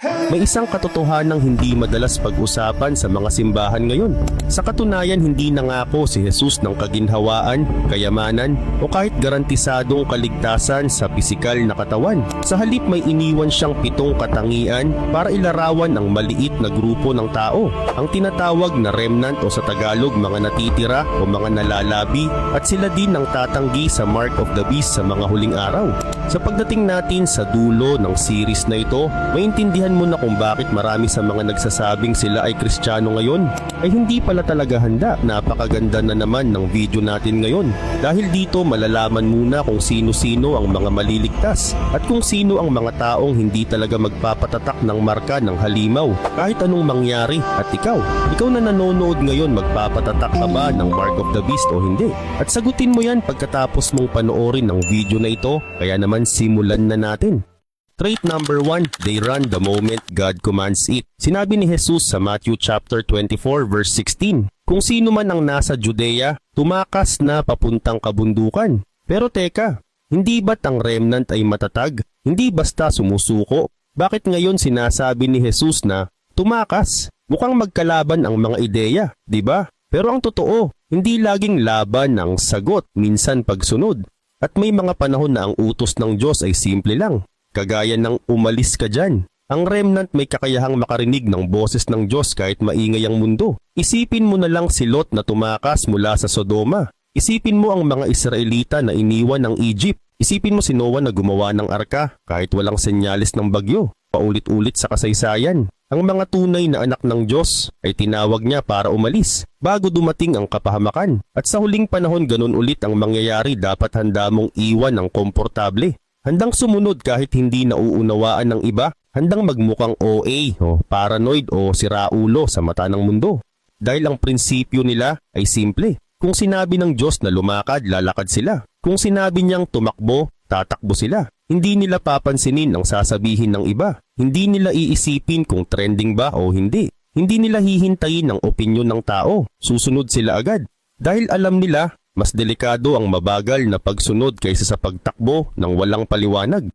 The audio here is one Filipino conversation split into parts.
May isang katotohanang hindi madalas pag-usapan sa mga simbahan ngayon. Sa katunayan, hindi nangako si Jesus ng kaginhawaan, kayamanan o kahit garantisadong kaligtasan sa pisikal na katawan. Sa halip may iniwan siyang 7 katangian para ilarawan ang maliit na grupo ng tao, ang tinatawag na remnant o sa Tagalog mga natitira o mga nalalabi, at sila din ang tatanggi sa Mark of the Beast sa mga huling araw. Sa pagdating natin sa dulo ng series na ito, maintindihan mo na kung bakit marami sa mga nagsasabing sila ay Kristiyano ngayon ay hindi pala talaga handa. Napakaganda na naman ng video natin ngayon. Dahil dito malalaman muna kung sino-sino ang mga maliligtas at kung sino ang mga taong hindi talaga magpapatatak ng marka ng halimaw kahit anong mangyari. At ikaw na nanonood ngayon, magpapatatak ka ba ng Mark of the Beast o hindi? At sagutin mo yan pagkatapos mong panoorin ang video na ito. Kaya naman simulan na natin. Trait number 1, they run the moment God commands it. Sinabi ni Jesus sa Matthew chapter 24 verse 16, kung sino man ang nasa Judea, tumakas na papuntang kabundukan. Pero teka, hindi ba't ang remnant ay matatag? Hindi basta sumusuko? Bakit ngayon sinasabi ni Jesus na tumakas? Mukhang magkalaban ang mga ideya, di ba? Pero ang totoo, hindi laging laban ang sagot, minsan pagsunod. At may mga panahon na ang utos ng Diyos ay simple lang. Kagaya ng umalis ka dyan. Ang remnant may kakayahang makarinig ng boses ng Diyos kahit maingay ang mundo. Isipin mo na lang si Lot na tumakas mula sa Sodoma. Isipin mo ang mga Israelita na iniwan ng Egypt. Isipin mo si Noah na gumawa ng arka kahit walang senyalis ng bagyo. Paulit-ulit sa kasaysayan. Ang mga tunay na anak ng Diyos ay tinawag niya para umalis bago dumating ang kapahamakan. At sa huling panahon ganun ulit ang mangyayari. Dapat handa mong iwan ang komportable. Handang sumunod kahit hindi nauunawaan ng iba, handang magmukhang OA o paranoid o siraulo sa mata ng mundo. Dahil ang prinsipyo nila ay simple. Kung sinabi ng Diyos na lumakad, lalakad sila. Kung sinabi niyang tumakbo, tatakbo sila. Hindi nila papansinin ang sasabihin ng iba. Hindi nila iisipin kung trending ba o hindi. Hindi nila hihintayin ang opinyon ng tao. Susunod sila agad. Dahil alam nila, mas delikado ang mabagal na pagsunod kaysa sa pagtakbo ng walang paliwanag.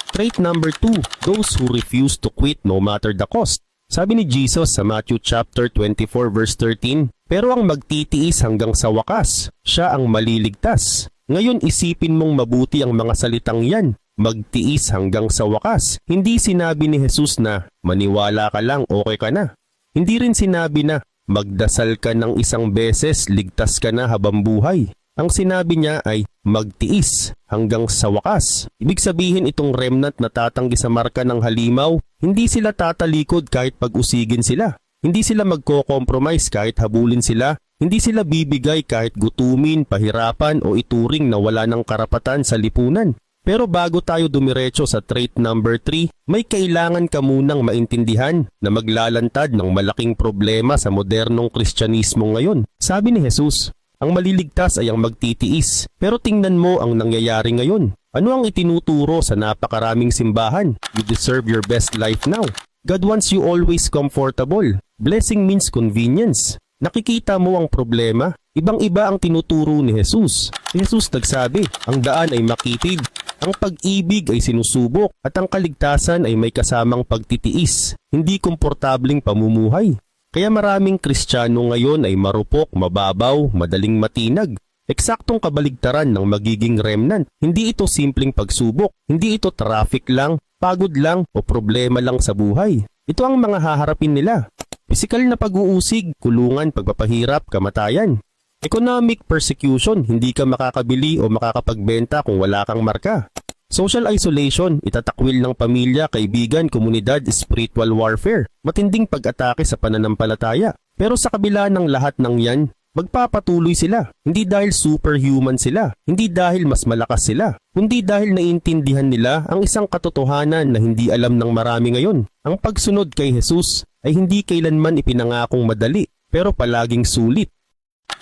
Trait number 2, those who refuse to quit no matter the cost. Sabi ni Jesus sa Matthew chapter 24 verse 13, pero ang magtitiis hanggang sa wakas, siya ang maliligtas. Ngayon isipin mong mabuti ang mga salitang yan, magtiis hanggang sa wakas. Hindi sinabi ni Jesus na maniwala ka lang, okay ka na. Hindi rin sinabi na magdasal ka ng isang beses, ligtas ka na habang buhay. Ang sinabi niya ay magtiis hanggang sa wakas. Ibig sabihin itong remnant na tatanggi sa marka ng halimaw, hindi sila tatalikod kahit pag-usigin sila. Hindi sila magko-compromise kahit habulin sila. Hindi sila bibigay kahit gutumin, pahirapan o ituring na wala ng karapatan sa lipunan. Pero bago tayo dumiretso sa trait number 3, may kailangan ka munang maintindihan na maglalantad ng malaking problema sa modernong Kristyanismo ngayon. Sabi ni Jesus, ang maliligtas ay ang magtitiis. Pero tingnan mo ang nangyayari ngayon. Ano ang itinuturo sa napakaraming simbahan? You deserve your best life now. God wants you always comfortable. Blessing means convenience. Nakikita mo ang problema? Ibang-iba ang tinuturo ni Jesus. Si Jesus nagsabi, ang daan ay makitid. Ang pag-ibig ay sinusubok at ang kaligtasan ay may kasamang pagtitiis, hindi komportabling pamumuhay. Kaya maraming Kristiyano ngayon ay marupok, mababaw, madaling matinag. Eksaktong kabaligtaran ng magiging remnant. Hindi ito simpleng pagsubok, hindi ito traffic lang, pagod lang o problema lang sa buhay. Ito ang mga haharapin nila. Pisikal na pag-uusig, kulungan, pagpapahirap, kamatayan. Economic persecution, hindi ka makakabili o makakapagbenta kung wala kang marka. Social isolation, itatakwil ng pamilya, kaibigan, komunidad, spiritual warfare. Matinding pag-atake sa pananampalataya. Pero sa kabila ng lahat ng yan, magpapatuloy sila. Hindi dahil superhuman sila, hindi dahil mas malakas sila, kundi dahil naiintindihan nila ang isang katotohanan na hindi alam ng marami ngayon. Ang pagsunod kay Jesus ay hindi kailanman ipinangakong madali, pero palaging sulit.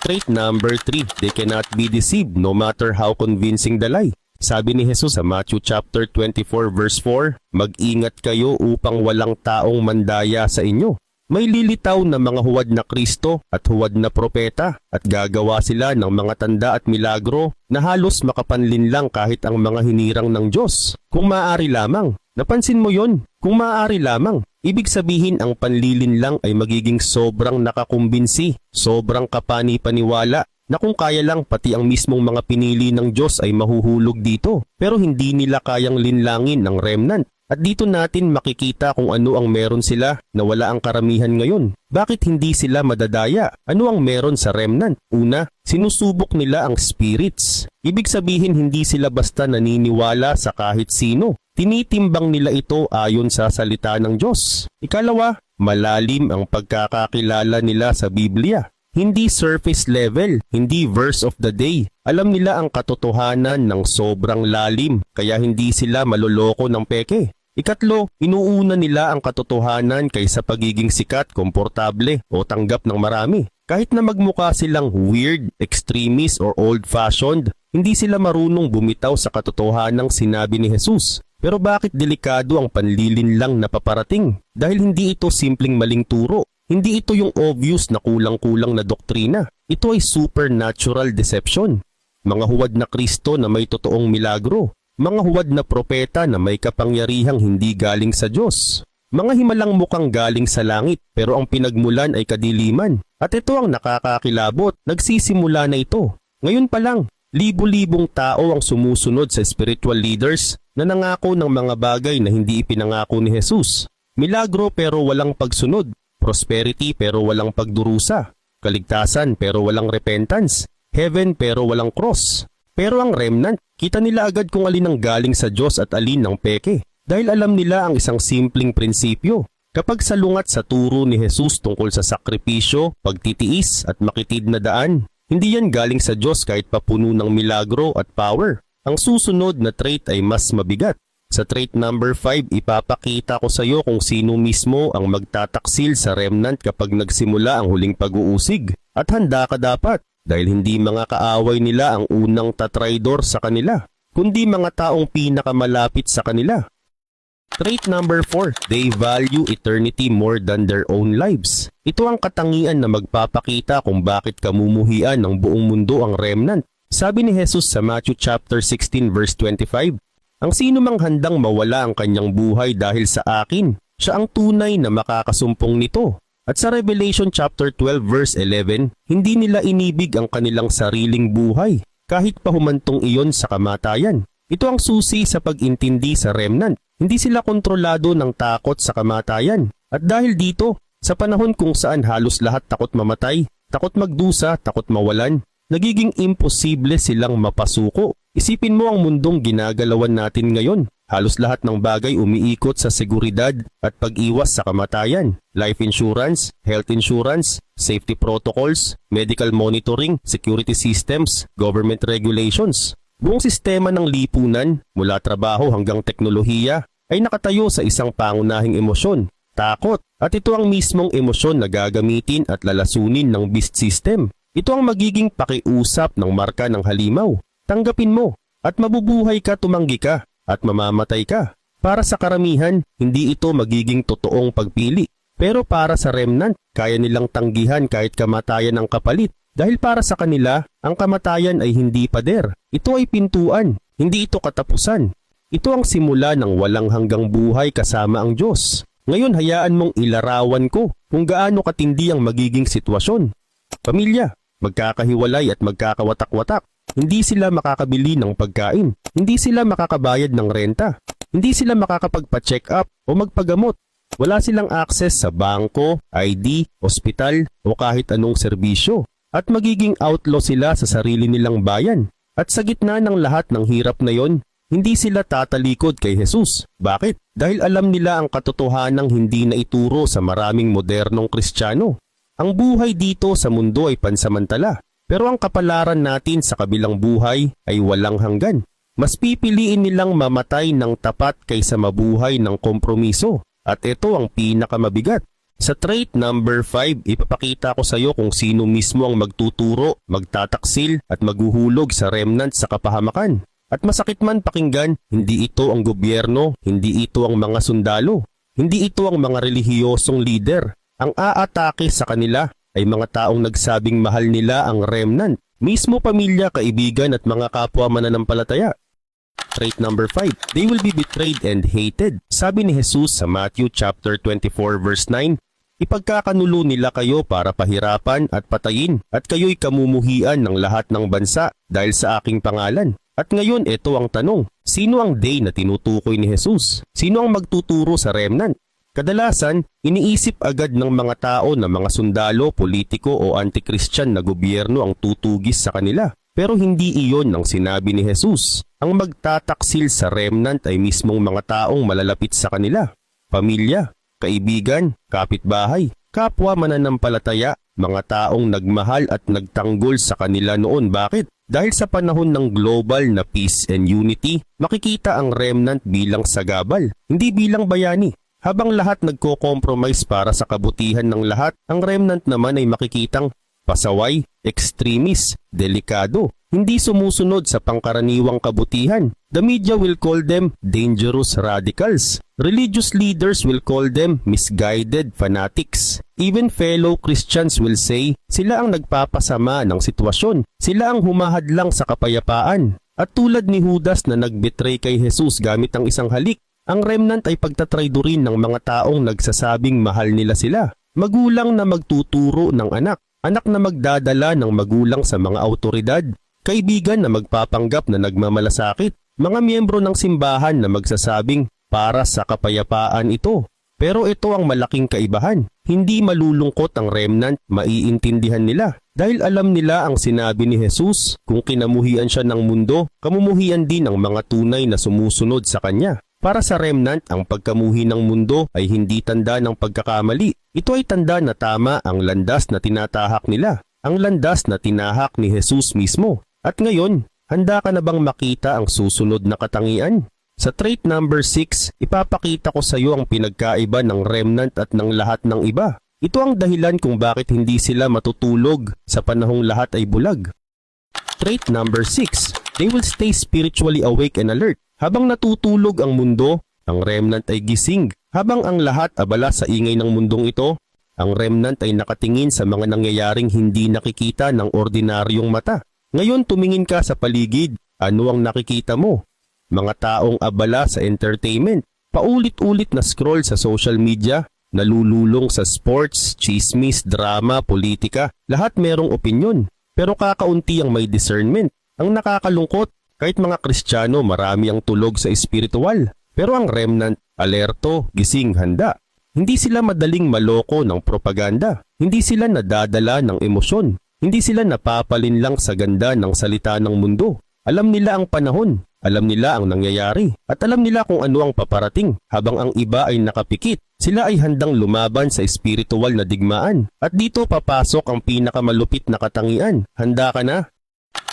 Trait number 3, they cannot be deceived no matter how convincing the lie. Sabi ni Jesus sa Matthew chapter 24 verse 4, mag-ingat kayo upang walang taong mandaya sa inyo. May lilitaw na mga huwad na Kristo at huwad na propeta at gagawa sila ng mga tanda at milagro na halos makapanlin lang kahit ang mga hinirang ng Diyos. Kung maaari lamang. Napansin mo yon? Kung maaari lamang. Ibig sabihin ang panlilin lang ay magiging sobrang nakakumbinsi, sobrang kapani-paniwala na kung kaya lang pati ang mismong mga pinili ng Diyos ay mahuhulog dito. Pero hindi nila kayang linlangin ang remnant. At dito natin makikita kung ano ang meron sila na wala ang karamihan ngayon. Bakit hindi sila madadaya? Ano ang meron sa remnant? Una, sinusubok nila ang spirits. Ibig sabihin hindi sila basta naniniwala sa kahit sino. Tinitimbang nila ito ayon sa salita ng Diyos. Ikalawa, malalim ang pagkakakilala nila sa Biblia. Hindi surface level, hindi verse of the day. Alam nila ang katotohanan ng sobrang lalim, kaya hindi sila maloloko ng peke. Ikatlo, inuuna nila ang katotohanan kaysa pagiging sikat, komportable o tanggap ng marami. Kahit na magmukha silang weird, extremist or old-fashioned, hindi sila marunong bumitaw sa katotohanang sinabi ni Jesus. Pero bakit delikado ang panlilin lang na paparating? Dahil hindi ito simpleng maling turo. Hindi ito yung obvious na kulang-kulang na doktrina. Ito ay supernatural deception. Mga huwad na Kristo na may totoong milagro. Mga huwad na propeta na may kapangyarihang hindi galing sa Diyos. Mga himalang mukhang galing sa langit pero ang pinagmulan ay kadiliman. At ito ang nakakakilabot, nagsisimula na ito. Ngayon pa lang, libu-libong tao ang sumusunod sa spiritual leaders na nangako ng mga bagay na hindi ipinangako ni Jesus. Milagro pero walang pagsunod, prosperity pero walang pagdurusa, kaligtasan pero walang repentance, heaven pero walang cross. Pero ang remnant, kita nila agad kung alin ang galing sa Diyos at alin ng peke. Dahil alam nila ang isang simpleng prinsipyo. Kapag salungat sa turo ni Jesus tungkol sa sakripisyo, pagtitiis at makitid na daan, hindi yan galing sa Diyos kahit papuno ng milagro at power. Ang susunod na trait ay mas mabigat. Sa trait number 5, ipapakita ko sa iyo kung sino mismo ang magtataksil sa remnant kapag nagsimula ang huling pag-uusig. At handa ka dapat. Dahil hindi mga kaaway nila ang unang tatraydor sa kanila, kundi mga taong pinakamalapit sa kanila. Trait number 4, they value eternity more than their own lives. Ito ang katangian na magpapakita kung bakit kamumuhian ng buong mundo ang remnant. Sabi ni Jesus sa Matthew chapter 16 verse 25, ang sino mang handang mawala ang kanyang buhay dahil sa akin, siya ang tunay na makakasumpong nito. At sa Revelation chapter 12 verse 11, hindi nila inibig ang kanilang sariling buhay, kahit pa humantong iyon sa kamatayan. Ito ang susi sa pag-intindi sa remnant. Hindi sila kontrolado ng takot sa kamatayan. At dahil dito, sa panahon kung saan halos lahat takot mamatay, takot magdusa, takot mawalan, nagiging imposible silang mapasuko. Isipin mo ang mundong ginagalawan natin ngayon. Halos lahat ng bagay umiikot sa seguridad at pag-iwas sa kamatayan. Life insurance, health insurance, safety protocols, medical monitoring, security systems, government regulations. Buong sistema ng lipunan, mula trabaho hanggang teknolohiya, ay nakatayo sa isang pangunahing emosyon, takot. At ito ang mismong emosyon na gagamitin at lalasunin ng beast system. Ito ang magiging pakiusap ng marka ng halimaw. Tanggapin mo at mabubuhay ka, tumanggi ka. At mamamatay ka. Para sa karamihan, hindi ito magiging totoong pagpili. Pero para sa remnant, kaya nilang tanggihan kahit kamatayan ang kapalit. Dahil para sa kanila, ang kamatayan ay hindi pader. Ito ay pintuan, hindi ito katapusan. Ito ang simula ng walang hanggang buhay kasama ang Diyos. Ngayon hayaan mong ilarawan ko kung gaano katindi ang magiging sitwasyon. Pamilya, magkakahiwalay at magkakawatak-watak. Hindi sila makakabili ng pagkain. Hindi sila makakabayad ng renta. Hindi sila makakapagpa-check up o magpagamot. Wala silang access sa bangko, ID, ospital o kahit anong serbisyo. At magiging outlaw sila sa sarili nilang bayan. At sa gitna ng lahat ng hirap na yon, hindi sila tatalikod kay Jesus. Bakit? Dahil alam nila ang katotohanang hindi na ituro sa maraming modernong Kristiyano. Ang buhay dito sa mundo ay pansamantala. Pero ang kapalaran natin sa kabilang buhay ay walang hanggan. Mas pipiliin nilang mamatay ng tapat kaysa mabuhay ng kompromiso. At ito ang pinakamabigat. Sa trait number 5, ipapakita ko sa iyo kung sino mismo ang magtuturo, magtataksil at maghuhulog sa remnant sa kapahamakan. At masakit man pakinggan, hindi ito ang gobyerno, hindi ito ang mga sundalo, hindi ito ang mga relihiyosong leader. Ang aatake sa kanila ay mga taong nagsabing mahal nila ang remnant, mismo pamilya, kaibigan at mga kapwa mananampalataya. Trait number 5, they will be betrayed and hated. Sabi ni Jesus sa Matthew chapter 24 verse 9, ipagkakanulo nila kayo para pahirapan at patayin at kayo'y kamumuhian ng lahat ng bansa dahil sa aking pangalan. At ngayon ito ang tanong, sino ang they na tinutukoy ni Jesus? Sino ang magtuturo sa remnant? Kadalasan, iniisip agad ng mga tao na mga sundalo, politiko o anti-Christian na gobyerno ang tutugis sa kanila. Pero hindi iyon ang sinabi ni Jesus. Ang magtataksil sa remnant ay mismong mga taong malalapit sa kanila. Pamilya, kaibigan, kapitbahay, kapwa mananampalataya, mga taong nagmahal at nagtanggol sa kanila noon. Bakit? Dahil sa panahon ng global na peace and unity, makikita ang remnant bilang sagabal, hindi bilang bayani. Habang lahat nagko-compromise para sa kabutihan ng lahat, ang remnant naman ay makikitang pasaway, extremist, delikado, hindi sumusunod sa pangkaraniwang kabutihan. The media will call them dangerous radicals. Religious leaders will call them misguided fanatics. Even fellow Christians will say, sila ang nagpapasama ng sitwasyon. Sila ang humahadlang sa kapayapaan. At tulad ni Judas na nagbetray kay Jesus gamit ang isang halik, ang remnant ay pagtatraydurin ng mga taong nagsasabing mahal nila sila. Magulang na magtuturo ng anak, anak na magdadala ng magulang sa mga autoridad, kaibigan na magpapanggap na nagmamalasakit, mga miyembro ng simbahan na magsasabing para sa kapayapaan ito. Pero ito ang malaking kaibahan. Hindi malulungkot ang remnant, maiintindihan nila. Dahil alam nila ang sinabi ni Jesus, kung kinamuhian siya ng mundo, kamumuhian din ang mga tunay na sumusunod sa kanya. Para sa remnant, ang pagkamuhi ng mundo ay hindi tanda ng pagkakamali. Ito ay tanda na tama ang landas na tinatahak nila, ang landas na tinahak ni Jesus mismo. At ngayon, handa ka na bang makita ang susunod na katangian? Sa trait number 6, ipapakita ko sa iyo ang pinagkaiba ng remnant at ng lahat ng iba. Ito ang dahilan kung bakit hindi sila matutulog sa panahong lahat ay bulag. Trait number 6, they will stay spiritually awake and alert. Habang natutulog ang mundo, ang remnant ay gising. Habang ang lahat abala sa ingay ng mundong ito, ang remnant ay nakatingin sa mga nangyayaring hindi nakikita ng ordinaryong mata. Ngayon tumingin ka sa paligid, ano ang nakikita mo? Mga taong abala sa entertainment, paulit-ulit na scroll sa social media, nalululong sa sports, chismis, drama, politika, lahat merong opinyon. Pero kakaunti ang may discernment. Ang nakakalungkot, kahit mga Kristiyano marami ang tulog sa espiritual, pero ang remnant, alerto, gising, handa. Hindi sila madaling maloko ng propaganda, hindi sila nadadala ng emosyon, hindi sila napapalin lang sa ganda ng salita ng mundo. Alam nila ang panahon, alam nila ang nangyayari, at alam nila kung ano ang paparating. Habang ang iba ay nakapikit, sila ay handang lumaban sa espiritual na digmaan. At dito papasok ang pinakamalupit na katangian. Handa ka na?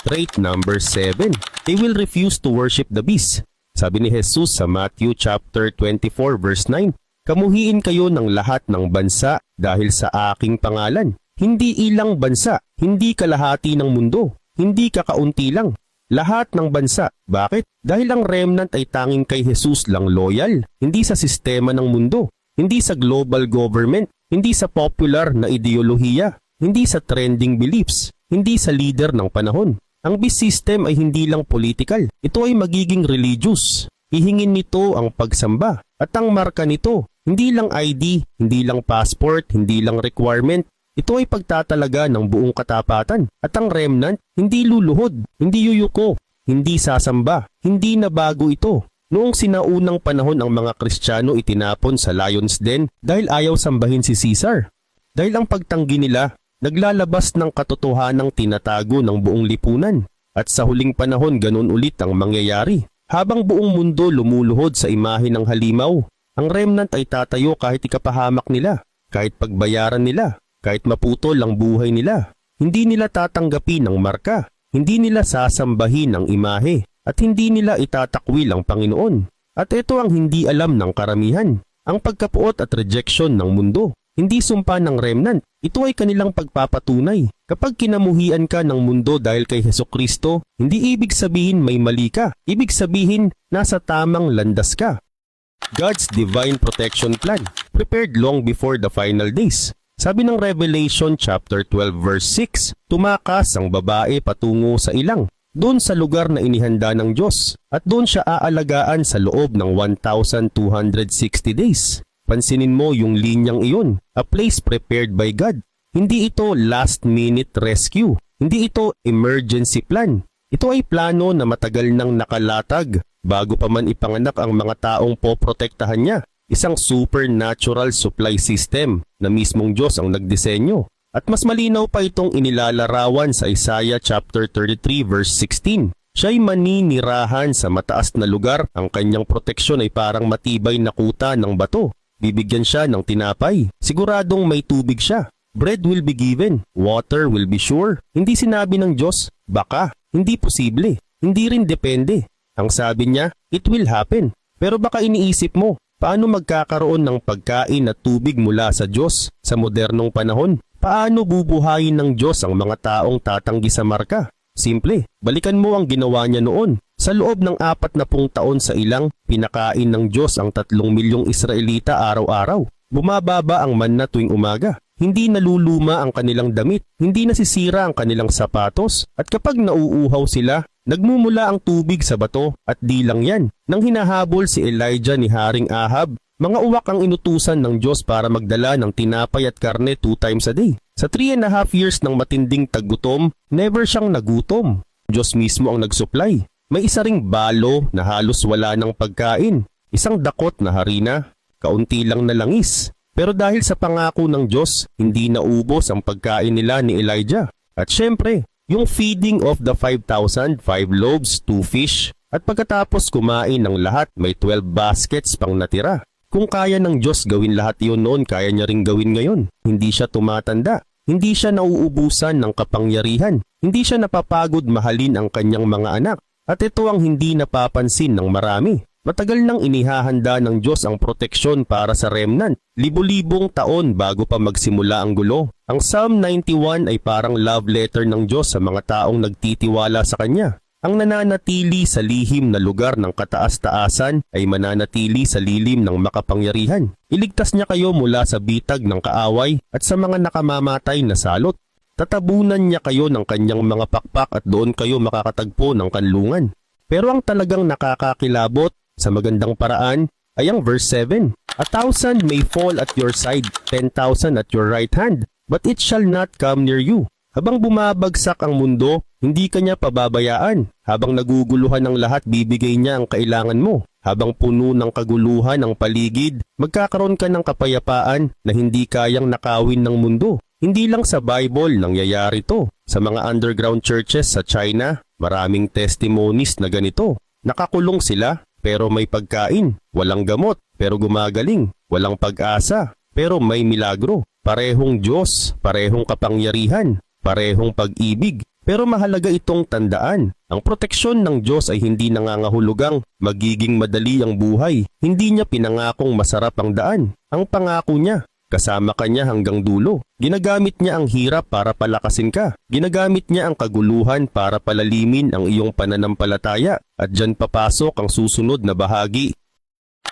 Trait number 7, they will refuse to worship the beast. Sabi ni Jesus sa Matthew chapter 24 verse 9, kamuhiin kayo ng lahat ng bansa dahil sa aking pangalan. Hindi ilang bansa, hindi kalahati ng mundo, hindi kakaunti lang. Lahat ng bansa. Bakit? Dahil ang remnant ay tanging kay Jesus lang loyal, hindi sa sistema ng mundo, hindi sa global government, hindi sa popular na ideolohiya, hindi sa trending beliefs, hindi sa leader ng panahon. Ang beast system ay hindi lang political, ito ay magiging religious. Hihingin nito ang pagsamba at ang marka nito, hindi lang ID, hindi lang passport, hindi lang requirement. Ito ay pagtatalaga ng buong katapatan at ang remnant hindi luluhod, hindi yuyuko, hindi sasamba, hindi na bago ito. Noong sinaunang panahon ang mga Kristiyano itinapon sa Lion's Den dahil ayaw sambahin si Caesar. Dahil ang pagtanggi nila naglalabas ng katotohanang tinatago ng buong lipunan. At sa huling panahon ganun ulit ang mangyayari. Habang buong mundo lumuluhod sa imahe ng halimaw, ang remnant ay tatayo kahit ikapahamak nila, kahit pagbayaran nila, kahit maputol ang buhay nila. Hindi nila tatanggapin ang marka, hindi nila sasambahin ang imahe, at hindi nila itatakwil ang Panginoon. At ito ang hindi alam ng karamihan, ang pagkapuot at rejection ng mundo. Hindi sumpa ng remnant, ito ay kanilang pagpapatunay. Kapag kinamuhian ka ng mundo dahil kay Hesukristo, hindi ibig sabihin may mali ka, ibig sabihin nasa tamang landas ka. God's divine protection plan, prepared long before the final days. Sabi ng Revelation chapter 12 verse 6, tumakas ang babae patungo sa ilang, doon sa lugar na inihanda ng Diyos, at doon siya aalagaan sa loob ng 1,260 days. Pansinin mo yung linyang iyon, a place prepared by God. Hindi ito last-minute rescue. Hindi ito emergency plan. Ito ay plano na matagal nang nakalatag bago pa man ipanganak ang mga taong poprotektahan niya. Isang supernatural supply system na mismong Diyos ang nagdisenyo. At mas malinaw pa itong inilalarawan sa Isaiah chapter 33 verse 16. Siya'y maninirahan sa mataas na lugar, ang kanyang proteksyon ay parang matibay na kuta ng bato. Bibigyan siya ng tinapay, siguradong may tubig siya. Bread will be given, water will be sure. Hindi sinabi ng Diyos, baka, hindi posible, hindi rin depende. Ang sabi niya, it will happen. Pero baka iniisip mo, paano magkakaroon ng pagkain at tubig mula sa Diyos sa modernong panahon? Paano bubuhayin ng Diyos ang mga taong tatanggi sa marka? Simple, balikan mo ang ginawa niya noon. Sa loob ng 40 taon sa ilang, pinakain ng Diyos ang 3 milyong Israelita araw-araw. Bumababa ang manna tuwing umaga. Hindi naluluma ang kanilang damit, hindi nasisira ang kanilang sapatos, at kapag nauuhaw sila, nagmumula ang tubig sa bato, at di lang yan. Nang hinahabol si Elijah ni Haring Ahab, mga uwak ang inutusan ng Diyos para magdala ng tinapay at karne 2 times a day. Sa 3.5 years ng matinding taggutom, never siyang nagutom. Diyos mismo ang nagsupply. May isa ring balo na halos wala ng pagkain, isang dakot na harina, kaunti lang na langis. Pero dahil sa pangako ng Diyos, hindi naubos ang pagkain nila ni Elijah. At syempre, yung feeding of the 5,000, 5 loaves, 2 fish, at pagkatapos kumain ng lahat, may 12 baskets pang natira. Kung kaya ng Diyos gawin lahat iyon noon, kaya niya ring gawin ngayon. Hindi siya tumatanda. Hindi siya nauubusan ng kapangyarihan. Hindi siya napapagod mahalin ang kanyang mga anak. At ito ang hindi napapansin ng marami. Matagal nang inihahanda ng Diyos ang proteksyon para sa remnant. Libo-libong taon bago pa magsimula ang gulo. Ang Psalm 91 ay parang love letter ng Diyos sa mga taong nagtitiwala sa Kanya. Ang nananatili sa lihim na lugar ng kataas-taasan ay mananatili sa lilim ng makapangyarihan. Iligtas niya kayo mula sa bitag ng kaaway at sa mga nakamamatay na salot. Tatabunan niya kayo ng kanyang mga pakpak at doon kayo makakatagpo ng kanlungan. Pero ang talagang nakakakilabot sa magandang paraan ay ang verse 7. 1,000 may fall at your side, 10,000 at your right hand, but it shall not come near you. Habang bumabagsak ang mundo, hindi ka niya pababayaan. Habang naguguluhan ng lahat, bibigay niya ang kailangan mo. Habang puno ng kaguluhan ang paligid, magkakaroon ka ng kapayapaan na hindi kayang nakawin ng mundo. Hindi lang sa Bible nangyayari to. Sa mga underground churches sa China, maraming testimonies na ganito. Nakakulong sila, pero may pagkain. Walang gamot, pero gumagaling. Walang pag-asa, pero may milagro. Parehong Diyos, parehong kapangyarihan, parehong pag-ibig. Pero mahalaga itong tandaan. Ang proteksyon ng Diyos ay hindi nangangahulugang magiging madali ang buhay. Hindi niya pinangakong masarap ang daan. Ang pangako niya, kasama ka niya hanggang dulo. Ginagamit niya ang hirap para palakasin ka. Ginagamit niya ang kaguluhan para palalimin ang iyong pananampalataya. At dyan papasok ang susunod na bahagi.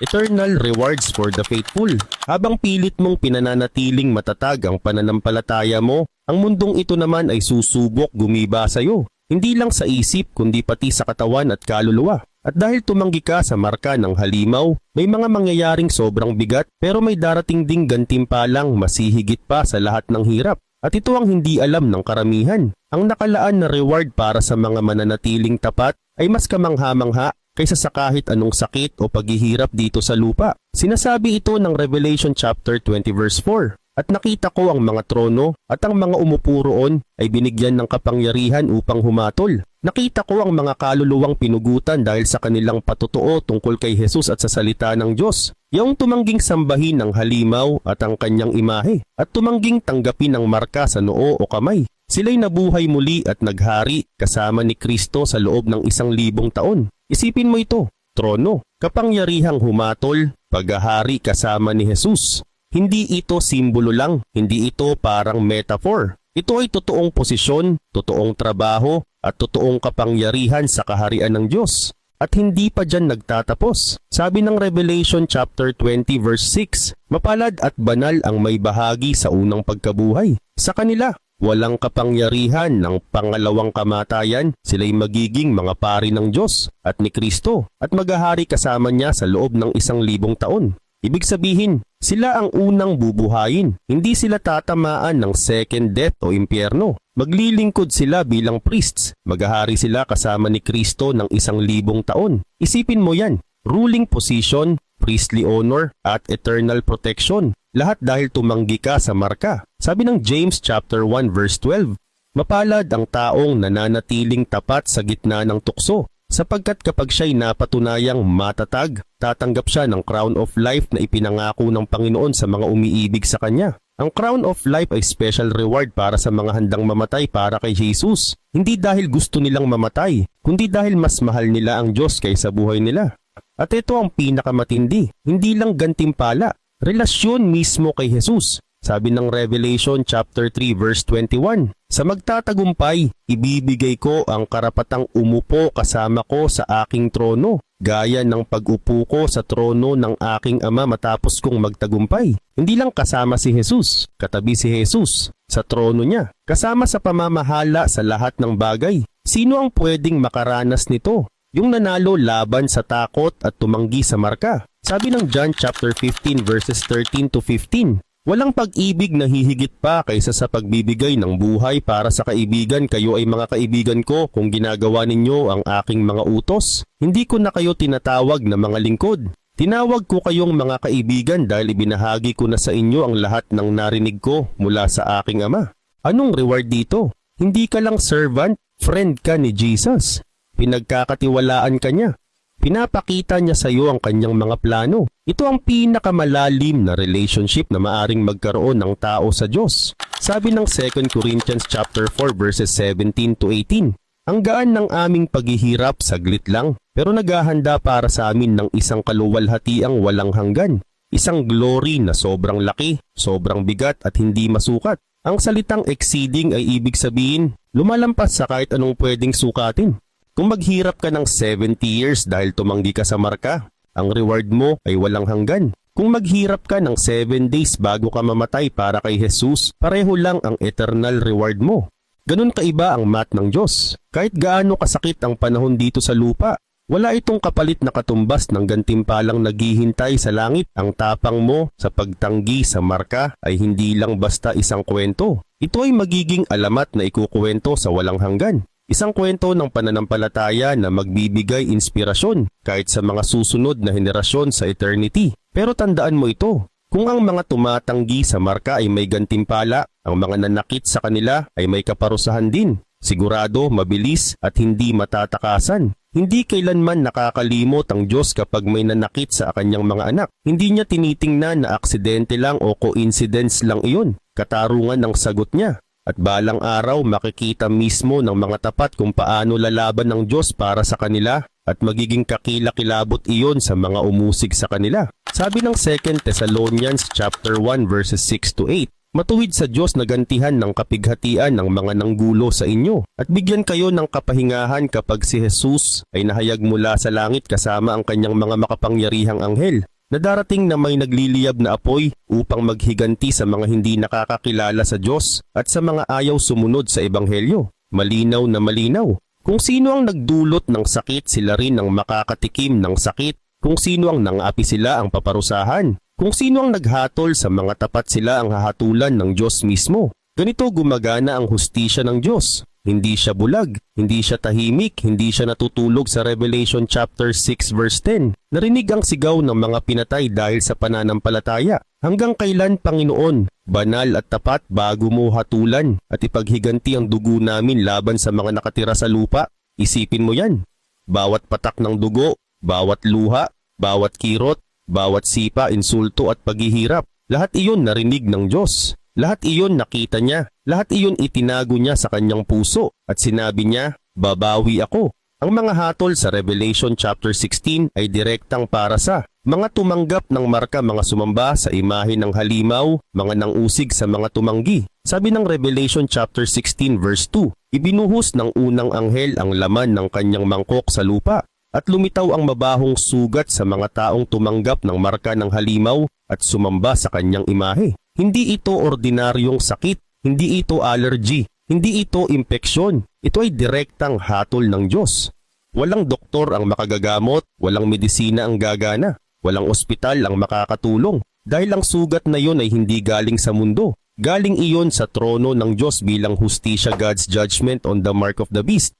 Eternal rewards for the faithful. Habang pilit mong pinananatiling matatag ang pananampalataya mo, ang mundong ito naman ay susubok gumiba sa iyo. Hindi lang sa isip kundi pati sa katawan at kaluluwa. At dahil tumanggi ka sa marka ng halimaw, may mga mangyayaring sobrang bigat pero may darating ding gantimpalang masihigit pa sa lahat ng hirap. At ito ang hindi alam ng karamihan. Ang nakalaan na reward para sa mga mananatiling tapat ay mas kamangha-mangha kaysa sa kahit anong sakit o paghihirap dito sa lupa. Sinasabi ito ng Revelation chapter 20 verse 4. At nakita ko ang mga trono at ang mga umupo roon ay binigyan ng kapangyarihan upang humatol. Nakita ko ang mga kaluluwang pinugutan dahil sa kanilang patutuo tungkol kay Jesus at sa salita ng Diyos. Yung tumangging sambahin ang halimaw at ang kanyang imahe at tumangging tanggapin ang marka sa noo o kamay. Sila'y nabuhay muli at naghari kasama ni Kristo sa loob ng 1,000 taon. Isipin mo ito, trono, kapangyarihang humatol, paghahari kasama ni Jesus. Hindi ito simbolo lang, hindi ito parang metaphor. Ito ay totoong posisyon, totoong trabaho, at totoong kapangyarihan sa kaharian ng Diyos. At hindi pa dyan nagtatapos. Sabi ng Revelation chapter 20 verse 6, mapalad at banal ang may bahagi sa unang pagkabuhay. Sa kanila, walang kapangyarihan ng pangalawang kamatayan, sila'y magiging mga pari ng Diyos at ni Kristo at maghahari kasama niya sa loob ng 1,000 taon. Ibig sabihin, sila ang unang bubuhayin. Hindi sila tatamaan ng second death o impyerno. Maglilingkod sila bilang priests. Maghahari sila kasama ni Kristo ng 1,000 taon. Isipin mo yan, ruling position, priestly honor, at eternal protection. Lahat dahil tumanggi ka sa marka. Sabi ng James chapter 1 verse 12, mapalad ang taong nananatiling tapat sa gitna ng tukso, sapagkat kapag siya'y napatunayang matatag, tatanggap siya ng crown of life na ipinangako ng Panginoon sa mga umiibig sa Kanya. Ang crown of life ay special reward para sa mga handang mamatay para kay Jesus. Hindi dahil gusto nilang mamatay, kundi dahil mas mahal nila ang Diyos kaysa buhay nila. At ito ang pinakamatindi, hindi lang gantimpala, relasyon mismo kay Jesus. Sabi ng Revelation chapter 3 verse 21, sa magtatagumpay, ibibigay ko ang karapatang umupo kasama ko sa aking trono, gaya ng pag-upo ko sa trono ng aking ama matapos kong magtagumpay. Hindi lang kasama si Jesus, katabi si Jesus sa trono niya, kasama sa pamamahala sa lahat ng bagay. Sino ang pwedeng makaranas nito? Yung nanalo laban sa takot at tumanggi sa marka. Sabi ng John chapter 15 verses 13 to 15, walang pag-ibig na hihigit pa kaysa sa pagbibigay ng buhay para sa kaibigan. Kayo ay mga kaibigan ko kung ginagawa ninyo ang aking mga utos. Hindi ko na kayo tinatawag na mga lingkod. Tinawag ko kayong mga kaibigan dahil ibinahagi ko na sa inyo ang lahat ng narinig ko mula sa aking ama. Anong reward dito? Hindi ka lang servant, friend ka ni Jesus. Pinagkakatiwalaan ka niya. Pinapakita niya sa iyo ang kanyang mga plano. Ito ang pinakamalalim na relationship na maaring magkaroon ng tao sa Diyos. Sabi ng 2 Corinthians chapter 4 verses 17 to 18, ang gaan ng aming paghihirap saglit lang, pero naghahanda para sa amin ng isang kaluwalhatiang walang hanggan. Isang glory na sobrang laki, sobrang bigat at hindi masukat. Ang salitang exceeding ay ibig sabihin, lumalampas sa kahit anong pwedeng sukatin. Kung maghirap ka ng 70 years dahil tumanggi ka sa marka, ang reward mo ay walang hanggan. Kung maghirap ka ng 7 days bago ka mamatay para kay Jesus, pareho lang ang eternal reward mo. Ganun kaiba ang math ng Diyos. Kahit gaano kasakit ang panahon dito sa lupa, wala itong kapalit na katumbas ng gantimpalang naghihintay sa langit. Ang tapang mo sa pagtanggi sa marka ay hindi lang basta isang kwento. Ito ay magiging alamat na ikukuwento sa walang hanggan. Isang kwento ng pananampalataya na magbibigay inspirasyon kahit sa mga susunod na henerasyon sa eternity. Pero tandaan mo ito, kung ang mga tumatanggi sa marka ay may gantimpala, ang mga nanakit sa kanila ay may kaparusahan din. Sigurado, mabilis at hindi matatakasan. Hindi kailanman nakakalimot ang Diyos kapag may nanakit sa kanyang mga anak. Hindi niya tinitingnan na aksidente lang o coincidence lang iyon. Katarungan ang sagot niya. At balang araw makikita mismo ng mga tapat kung paano lalaban ng Diyos para sa kanila at magiging kakilakilabot iyon sa mga umusig sa kanila. Sabi ng 2 Thessalonians chapter 1 verses 6 to 8, matuwid sa Diyos na gantihan ng kapighatian ng mga nanggulo sa inyo at bigyan kayo ng kapahingahan kapag si Jesus ay nahayag mula sa langit kasama ang kanyang mga makapangyarihang anghel na darating na may nagliliyab na apoy upang maghiganti sa mga hindi nakakakilala sa Diyos at sa mga ayaw sumunod sa Ebanghelyo. Malinaw na malinaw. Kung sino ang nagdulot ng sakit, sila rin ang makakatikim ng sakit. Kung sino ang nangapi, sila ang paparusahan. Kung sino ang naghatol sa mga tapat, sila ang hahatulan ng Diyos mismo. Ganito gumagana ang hustisya ng Diyos. Hindi siya bulag, hindi siya tahimik, hindi siya natutulog sa Revelation chapter 6 verse 10. Narinig ang sigaw ng mga pinatay dahil sa pananampalataya. Hanggang kailan, Panginoon, banal at tapat bago mo hatulan at ipaghiganti ang dugo namin laban sa mga nakatira sa lupa? Isipin mo yan. Bawat patak ng dugo, bawat luha, bawat kirot, bawat sipa, insulto at paghihirap, lahat iyon narinig ng Diyos. Lahat iyon nakita niya, lahat iyon itinago niya sa kanyang puso at sinabi niya, babawi ako. Ang mga hatol sa Revelation chapter 16 ay direktang para sa mga tumanggap ng marka, mga sumamba sa imahe ng halimaw, mga nangusig sa mga tumanggi. Sabi ng Revelation chapter 16 verse 2, ibinuhos ng unang anghel ang laman ng kanyang mangkok sa lupa at lumitaw ang mabahong sugat sa mga taong tumanggap ng marka ng halimaw at sumamba sa kanyang imahe. Hindi ito ordinaryong sakit, hindi ito allergy, hindi ito impeksyon. Ito ay direktang hatol ng Diyos. Walang doktor ang makagagamot, walang medisina ang gagana, walang ospital ang makakatulong. Dahil ang sugat na iyon ay hindi galing sa mundo. Galing iyon sa trono ng Diyos bilang hustisya, God's judgment on the mark of the beast.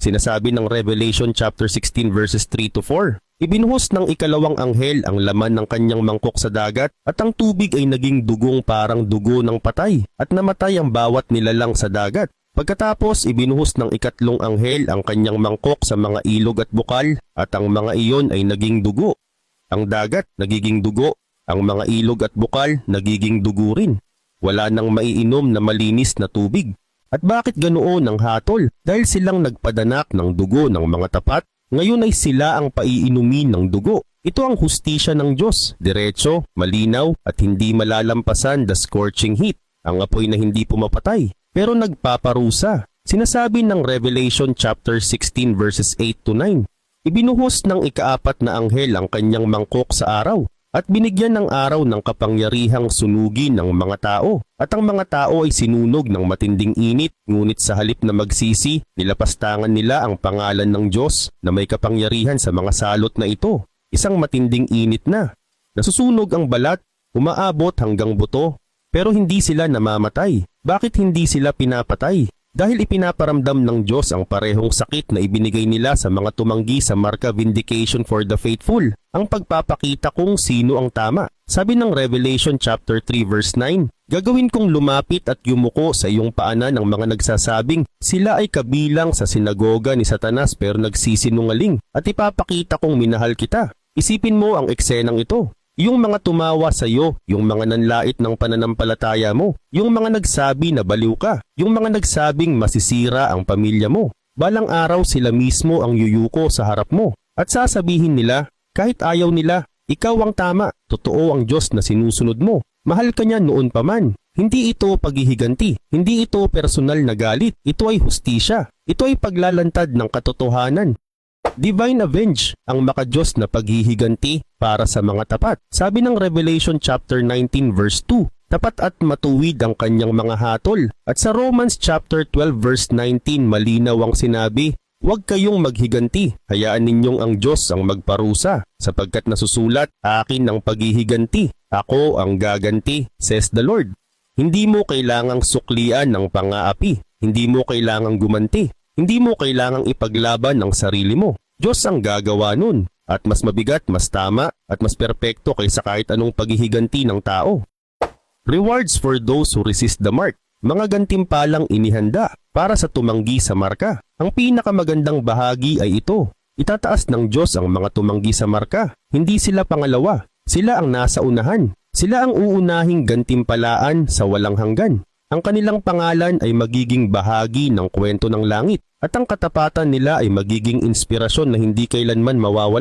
Sinasabi ng Revelation chapter 16 verses 3 to 4, ibinuhos ng ikalawang anghel ang laman ng kanyang mangkok sa dagat at ang tubig ay naging dugong parang dugo ng patay at namatay ang bawat nilalang sa dagat. Pagkatapos ibinuhos ng ikatlong anghel ang kanyang mangkok sa mga ilog at bukal at ang mga iyon ay naging dugo. Ang dagat nagiging dugo, ang mga ilog at bukal nagiging dugo rin. Wala nang maiinom na malinis na tubig. At bakit ganoon ang hatol? Dahil silang nagpadanak ng dugo ng mga tapat, ngayon ay sila ang paiinumin ng dugo. Ito ang hustisya ng Diyos, diretso, malinaw at hindi malalampasan the scorching heat, ang apoy na hindi pumapatay, pero nagpaparusa. Sinasabi ng Revelation chapter 16 verses 8 to 9, ibinuhos ng ikaapat na anghel ang kanyang mangkok sa araw, at binigyan ng araw ng kapangyarihang sunugin ng mga tao. At ang mga tao ay sinunog ng matinding init, ngunit sa halip na magsisi, nilapastangan nila ang pangalan ng Diyos na may kapangyarihan sa mga salot na ito. Isang matinding init na. Nasusunog ang balat, umaabot hanggang buto, pero hindi sila namamatay. Bakit hindi sila pinapatay? Dahil ipinaparamdam ng Diyos ang parehong sakit na ibinigay nila sa mga tumanggi sa marka vindication for the faithful, ang pagpapakita kung sino ang tama. Sabi ng Revelation chapter 3 verse 9, gagawin kong lumapit at yumuko sa iyong paanan ng mga nagsasabing sila ay kabilang sa sinagoga ni Satanas pero nagsisinungaling, at ipapakita kong minahal kita. Isipin mo ang eksenang ito. Yung mga tumawa sa iyo, yung mga nanlait ng pananampalataya mo, yung mga nagsabi na baliw ka, yung mga nagsabing masisira ang pamilya mo. Balang araw sila mismo ang yuyuko sa harap mo at sasabihin nila, kahit ayaw nila, ikaw ang tama, totoo ang Diyos na sinusunod mo. Mahal ka niya noon pa man. Hindi ito paghihiganti, hindi ito personal na galit, ito ay hustisya, ito ay paglalantad ng katotohanan. Divine Avenge, ang makadiyos na paghihiganti para sa mga tapat. Sabi ng Revelation chapter 19 verse 2, tapat at matuwid ang kanyang mga hatol. At sa Romans chapter 12 verse 19 malinaw ang sinabi, huwag kayong maghiganti, hayaan ninyong ang Diyos ang magparusa, sapagkat nasusulat, akin ang paghihiganti, ako ang gaganti, says the Lord. Hindi mo kailangang suklian ng pang-aapi, hindi mo kailangang gumanti, hindi mo kailangang ipaglaban ang sarili mo. Diyos ang gagawa nun, at mas mabigat, mas tama, at mas perpekto kaysa kahit anong paghihiganti ng tao. Rewards for those who resist the mark. Mga gantimpalang inihanda para sa tumanggi sa marka. Ang pinakamagandang bahagi ay ito. Itataas ng Diyos ang mga tumanggi sa marka. Hindi sila pangalawa. Sila ang nasa unahan. Sila ang uunahing gantimpalaan sa walang hanggan. Ang kanilang pangalan ay magiging bahagi ng kwento ng langit at ang katapatan nila ay magiging inspirasyon na hindi kailanman mawawala.